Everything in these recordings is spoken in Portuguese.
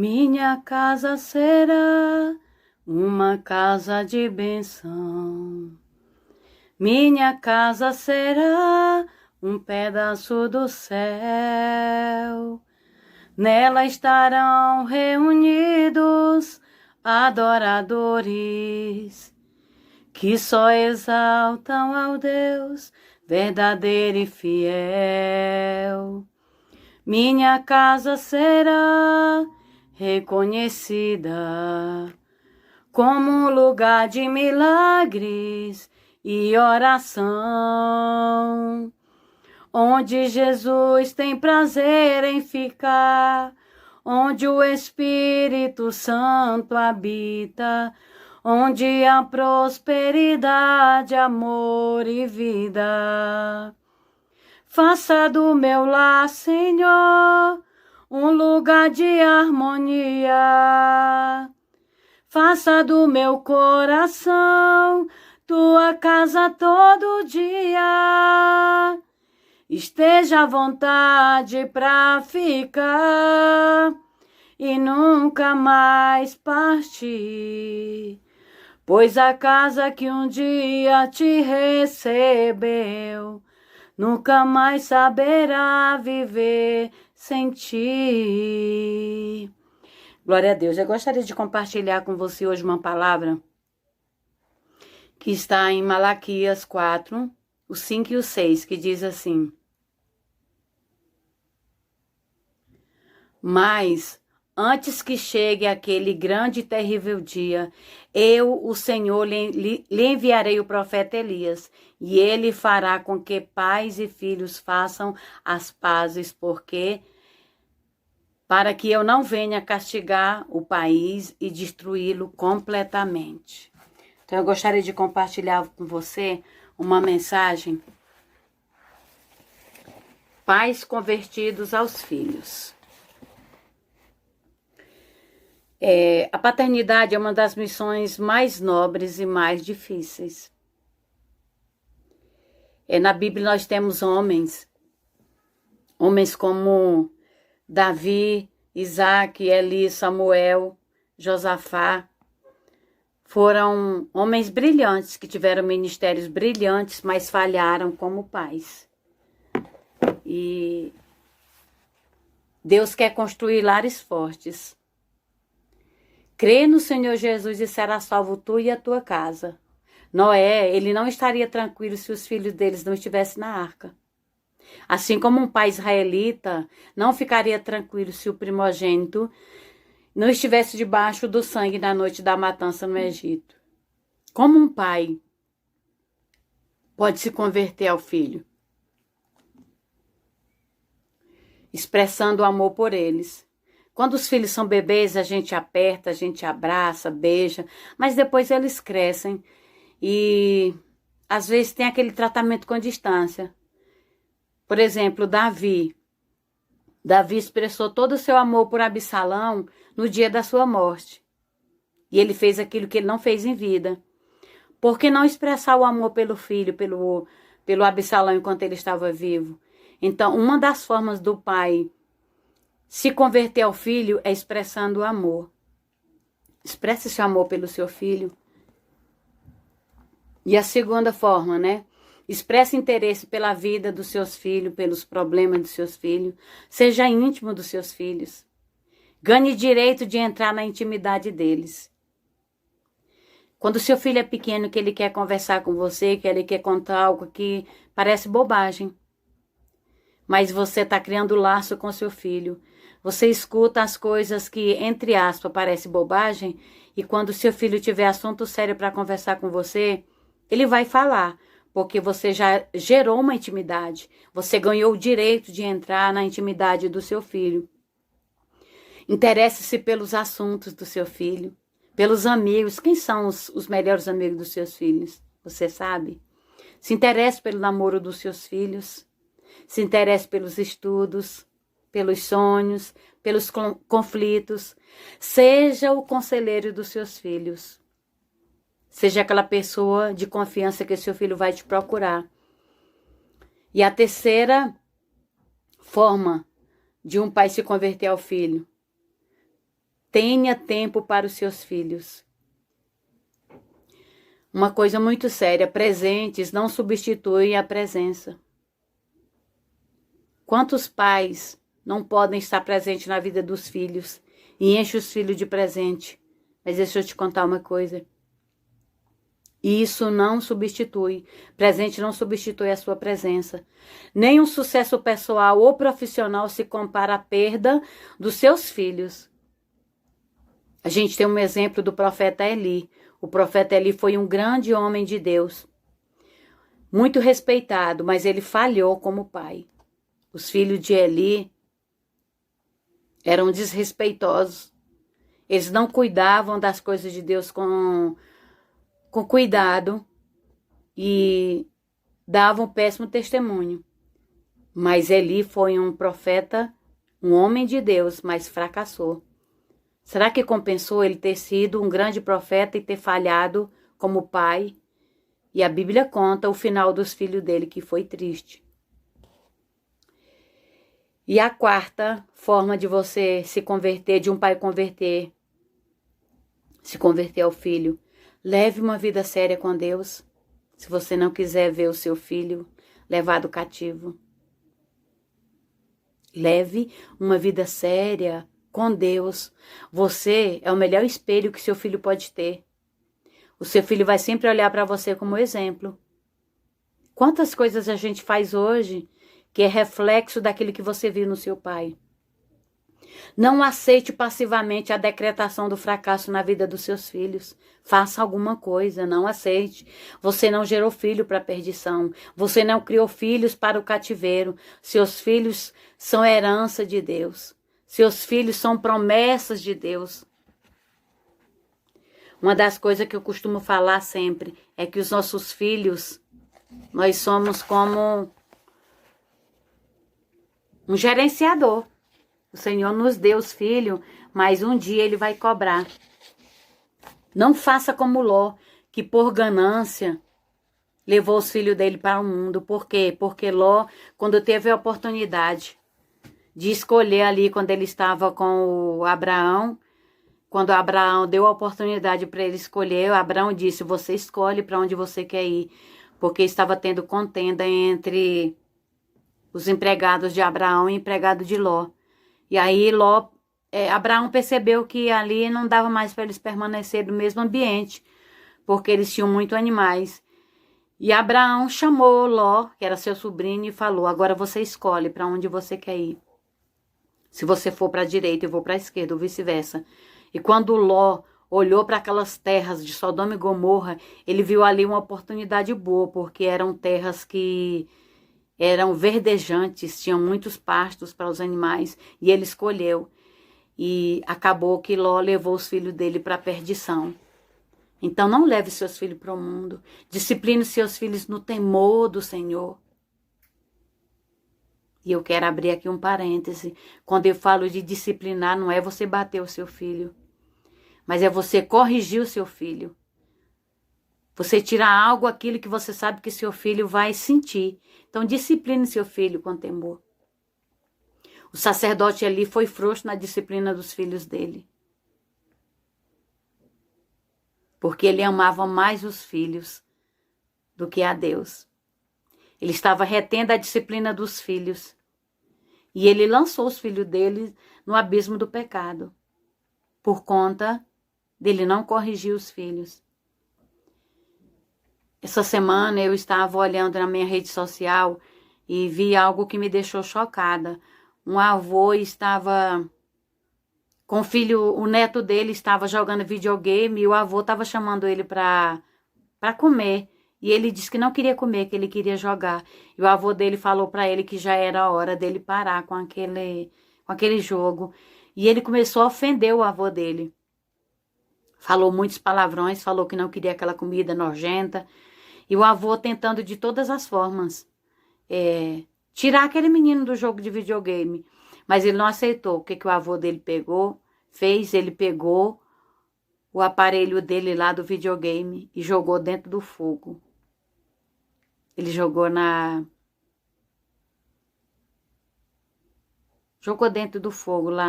Minha casa será uma casa de bênção. Minha casa será um pedaço do céu. Nela estarão reunidos adoradores que só exaltam ao Deus verdadeiro e fiel. Minha casa será reconhecida como um lugar de milagres e oração, onde Jesus tem prazer em ficar, onde o Espírito Santo habita, onde há prosperidade, amor e vida. Faça do meu lar, Senhor, um lugar de harmonia. Faça do meu coração tua casa todo dia. Esteja à vontade pra ficar e nunca mais partir, pois a casa que um dia te recebeu nunca mais saberá viver sem ti. Glória a Deus. Eu gostaria de compartilhar com você hoje uma palavra que está em Malaquias 4, o 5 e o 6, que diz assim: Mas antes que chegue aquele grande e terrível dia, eu, o Senhor, lhe enviarei o profeta Elias, e ele fará com que pais e filhos façam as pazes, para que eu não venha castigar o país e destruí-lo completamente. Então eu gostaria de compartilhar com você uma mensagem: pais convertidos aos filhos. A paternidade é uma das missões mais nobres e mais difíceis. Na Bíblia nós temos homens como Davi, Isaac, Eli, Samuel, Josafá. Foram homens brilhantes que tiveram ministérios brilhantes, mas falharam como pais. E Deus quer construir lares fortes. Crê no Senhor Jesus e será salvo tu e a tua casa. Noé, ele não estaria tranquilo se os filhos deles não estivessem na arca. Assim como um pai israelita não ficaria tranquilo se o primogênito não estivesse debaixo do sangue na noite da matança no Egito. Como um pai pode se converter ao filho? Expressando o amor por eles. Quando os filhos são bebês, a gente aperta, a gente abraça, beija, mas depois eles crescem e às vezes tem aquele tratamento com distância. Por exemplo, Davi expressou todo o seu amor por Absalão no dia da sua morte. E ele fez aquilo que ele não fez em vida. Por que não expressar o amor pelo filho, pelo Absalão enquanto ele estava vivo? Então, uma das formas do pai se converter ao filho é expressando o amor. Expresse esse amor pelo seu filho. E a segunda forma, expresse interesse pela vida dos seus filhos, pelos problemas dos seus filhos. Seja íntimo dos seus filhos. Ganhe direito de entrar na intimidade deles. Quando o seu filho é pequeno, que ele quer conversar com você, que ele quer contar algo que parece bobagem, mas você está criando laço com seu filho. Você escuta as coisas que, entre aspas, parece bobagem, e quando seu filho tiver assunto sério para conversar com você, ele vai falar, porque você já gerou uma intimidade. Você ganhou o direito de entrar na intimidade do seu filho. Interesse-se pelos assuntos do seu filho, pelos amigos. Quem são os melhores amigos dos seus filhos? Você sabe? Se interesse pelo namoro dos seus filhos. Se interesse pelos estudos, pelos sonhos, pelos conflitos. Seja o conselheiro dos seus filhos. Seja aquela pessoa de confiança que seu filho vai te procurar. E a terceira forma de um pai se converter ao filho Tenha tempo para os seus filhos. Uma coisa muito séria, presentes não substituem a presença. Quantos pais não podem estar presentes na vida dos filhos e enchem os filhos de presente? Mas deixa eu te contar uma coisa. Isso não substitui. Presente não substitui a sua presença. Nem um sucesso pessoal ou profissional se compara à perda dos seus filhos. A gente tem um exemplo do profeta Eli. O profeta Eli foi um grande homem de Deus. Muito respeitado, mas ele falhou como pai. Os filhos de Eli eram desrespeitosos. Eles não cuidavam das coisas de Deus com cuidado e davam um péssimo testemunho. Mas Eli foi um profeta, um homem de Deus, mas fracassou. Será que compensou ele ter sido um grande profeta e ter falhado como pai? E a Bíblia conta o final dos filhos dele, que foi triste. E a quarta forma de você se converter, de um pai se converter ao filho, leve uma vida séria com Deus. Se você não quiser ver o seu filho levado cativo. Leve uma vida séria com Deus. Você é o melhor espelho que seu filho pode ter. O seu filho vai sempre olhar para você como exemplo. Quantas coisas a gente faz hoje que é reflexo daquilo que você viu no seu pai? Não aceite passivamente a decretação do fracasso na vida dos seus filhos. Faça alguma coisa, não aceite. Você não gerou filho para a perdição. Você não criou filhos para o cativeiro. Seus filhos são herança de Deus. Seus filhos são promessas de Deus. Uma das coisas que eu costumo falar sempre é que os nossos filhos, nós somos como um gerenciador. O Senhor nos deu os filhos, mas um dia Ele vai cobrar. Não faça como Ló, que por ganância levou os filhos dele para o mundo. Por quê? Porque Ló, quando teve a oportunidade de escolher ali, quando ele estava com o Abraão, quando Abraão deu a oportunidade para ele escolher, Abraão disse, você escolhe para onde você quer ir. Porque estava tendo contenda entre os empregados de Abraão e empregado de Ló. E aí Abraão percebeu que ali não dava mais para eles permanecer no mesmo ambiente, porque eles tinham muitos animais. E Abraão chamou Ló, que era seu sobrinho, e falou, agora você escolhe para onde você quer ir. Se você for para a direita, eu vou para a esquerda, ou vice-versa. E quando Ló olhou para aquelas terras de Sodoma e Gomorra, ele viu ali uma oportunidade boa, porque eram terras que eram verdejantes, tinham muitos pastos para os animais, e ele escolheu. E acabou que Ló levou os filhos dele para a perdição. Então não leve seus filhos para o mundo. Discipline seus filhos no temor do Senhor. E eu quero abrir aqui um parêntese. Quando eu falo de disciplinar, não é você bater o seu filho, mas é você corrigir o seu filho. Você tirar algo, aquilo que você sabe que seu filho vai sentir. Então, discipline seu filho com temor. O sacerdote ali foi frouxo na disciplina dos filhos dele. Porque ele amava mais os filhos do que a Deus. Ele estava retendo a disciplina dos filhos. E ele lançou os filhos dele no abismo do pecado. Por conta dele não corrigir os filhos. Essa semana eu estava olhando na minha rede social e vi algo que me deixou chocada. Um avô estava com o filho, o neto dele estava jogando videogame e o avô estava chamando ele para comer. E ele disse que não queria comer, que ele queria jogar. E o avô dele falou para ele que já era a hora dele parar com aquele jogo. E ele começou a ofender o avô dele. Falou muitos palavrões, falou que não queria aquela comida nojenta. E o avô tentando de todas as formas tirar aquele menino do jogo de videogame. Mas ele não aceitou. O que o avô dele fez? Ele pegou o aparelho dele lá do videogame e jogou dentro do fogo. Ele jogou dentro do fogo lá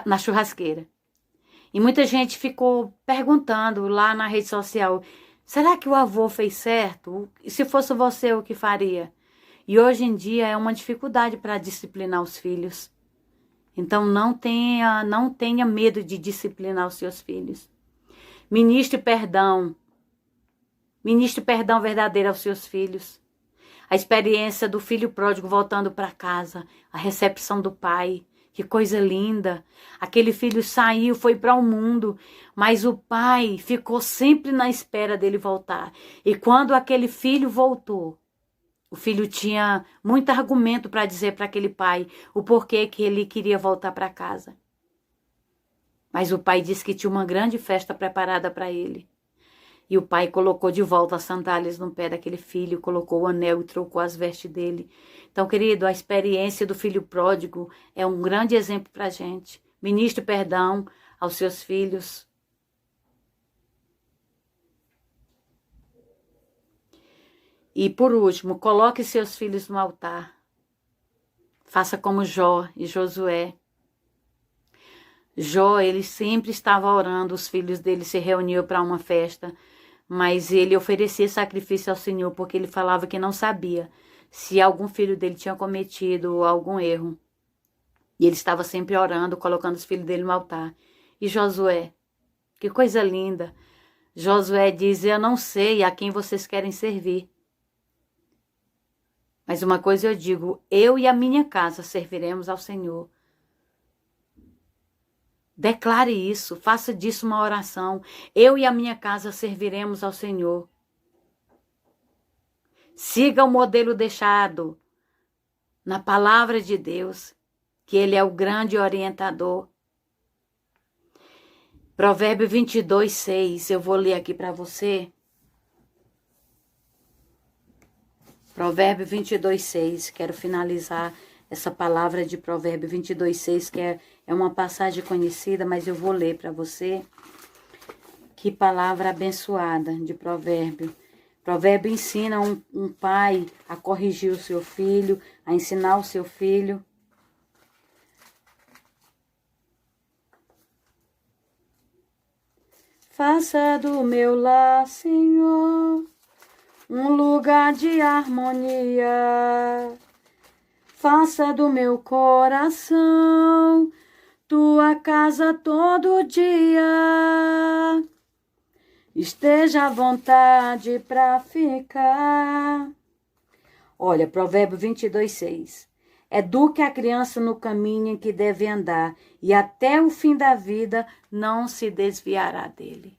na churrasqueira. E muita gente ficou perguntando lá na rede social, será que o avô fez certo? E se fosse você, o que faria? E hoje em dia é uma dificuldade para disciplinar os filhos. Então não tenha medo de disciplinar os seus filhos. Ministre perdão verdadeiro aos seus filhos. A experiência do filho pródigo voltando para casa, a recepção do pai, que coisa linda. Aquele filho saiu, foi para o mundo, mas o pai ficou sempre na espera dele voltar. E quando aquele filho voltou, o filho tinha muito argumento para dizer para aquele pai o porquê que ele queria voltar para casa. Mas o pai disse que tinha uma grande festa preparada para ele. E o pai colocou de volta as sandálias no pé daquele filho, colocou o anel e trocou as vestes dele. Então, querido, a experiência do filho pródigo é um grande exemplo para a gente. Ministre perdão aos seus filhos. E, por último, coloque seus filhos no altar. Faça como Jó e Josué. Jó, ele sempre estava orando, os filhos dele se reuniam para uma festa, mas ele oferecia sacrifício ao Senhor, porque ele falava que não sabia se algum filho dele tinha cometido algum erro. E ele estava sempre orando, colocando os filhos dele no altar. E Josué, que coisa linda. Josué diz, eu não sei a quem vocês querem servir. Mas uma coisa eu digo, eu e a minha casa serviremos ao Senhor. Declare isso, faça disso uma oração. Eu e a minha casa serviremos ao Senhor. Siga o modelo deixado na palavra de Deus, que Ele é o grande orientador. Provérbio 22, 6, eu vou ler aqui para você. Provérbio 22, 6, quero finalizar essa palavra de Provérbio 22, 6, que é uma passagem conhecida, mas eu vou ler para você. Que palavra abençoada de Provérbio. Provérbio ensina um pai a corrigir o seu filho, a ensinar o seu filho. Faça do meu lar, Senhor, um lugar de harmonia. Faça do meu coração tua casa todo dia. Esteja à vontade para ficar. Olha, Provérbio 22, 6. Eduque a criança no caminho em que deve andar, e até o fim da vida não se desviará dele.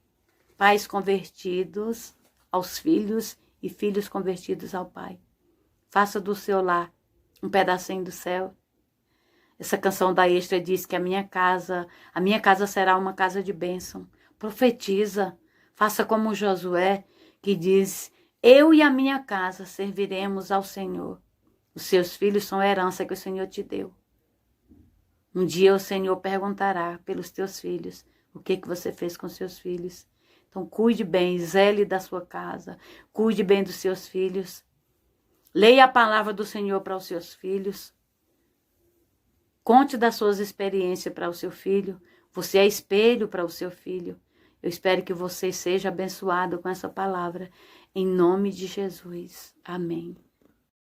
Pais convertidos aos filhos e filhos convertidos ao pai. Faça do seu lar um pedacinho do céu. Essa canção da Extra diz que a minha casa será uma casa de bênção. Profetiza, faça como Josué, que diz, eu e a minha casa serviremos ao Senhor. Os seus filhos são a herança que o Senhor te deu. Um dia o Senhor perguntará pelos teus filhos, o que você fez com seus filhos. Então cuide bem, zele da sua casa, cuide bem dos seus filhos. Leia a palavra do Senhor para os seus filhos. Conte das suas experiências para o seu filho. Você é espelho para o seu filho. Eu espero que você seja abençoado com essa palavra. Em nome de Jesus. Amém.